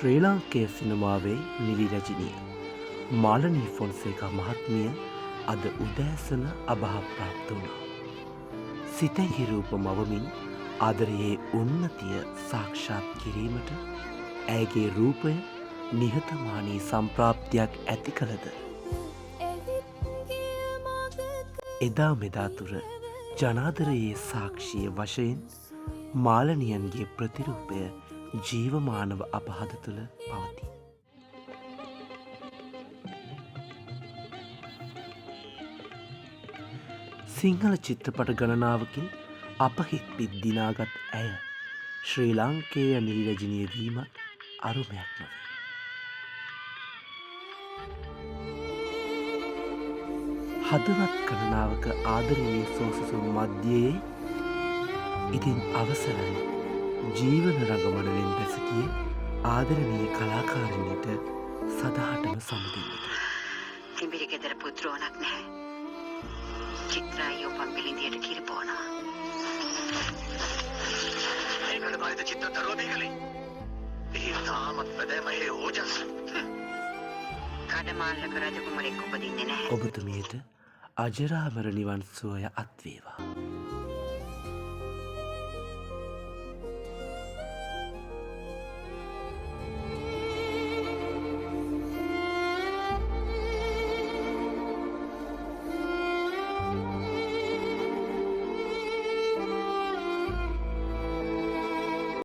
ශ්‍රී ලාංකේය සිනමාවේ නිරිරචනය මාලනී ෆොන්සේකා මහත්මිය අද උදෑසන අභාවප්‍රාප්ත වුණා. සිතෙහි රූප මවමින් ආදරයේ උන්නතිය සාක්ෂාත් කිරීමට ඇයගේ රූපය නිහතමානී සම්ප්‍රාප්තියක් ඇති කළද. එදා මෙදා තුර ජනාදරයේ සාක්ෂිය වශයෙන් මාලනියන්ගේ ප්‍රතිරූපය ජීවමානව අපහද තුළ පවතී. සිංහල චිත්‍රපට ගණනාවකින් අපහිත් පිද්දිනාගත් ඇය ශ්‍රී ලාංකේය නිරිරජනය වීමත් අරුමයක් නොවේ. හදවත් ගණනාවක ආදරයේ සෝසසුන් මධ්‍යයේ ඉතින් අවසරයි ජීවන රඟමනලෙන් බැසකිය ආදරණීය කලාකාරණයට සදහටම සමුදින්නට. තිඹිරි ගෙදර පුත්‍රෝණක් නැහැ. චිත්‍රායෝ පම්පිලින්දියට කිරිපෝනවා. මේකට බයිද චිත්‍ර දරුව මේකලේ. ඒ තාමත් පැදෑමහේ ඕජස්. කඩමාල්ලක රජකුමරෙක් උපදින්නේ නැහැ. ඔබතුමියට අජරාමර නිවන් සුවය අත්වේවා.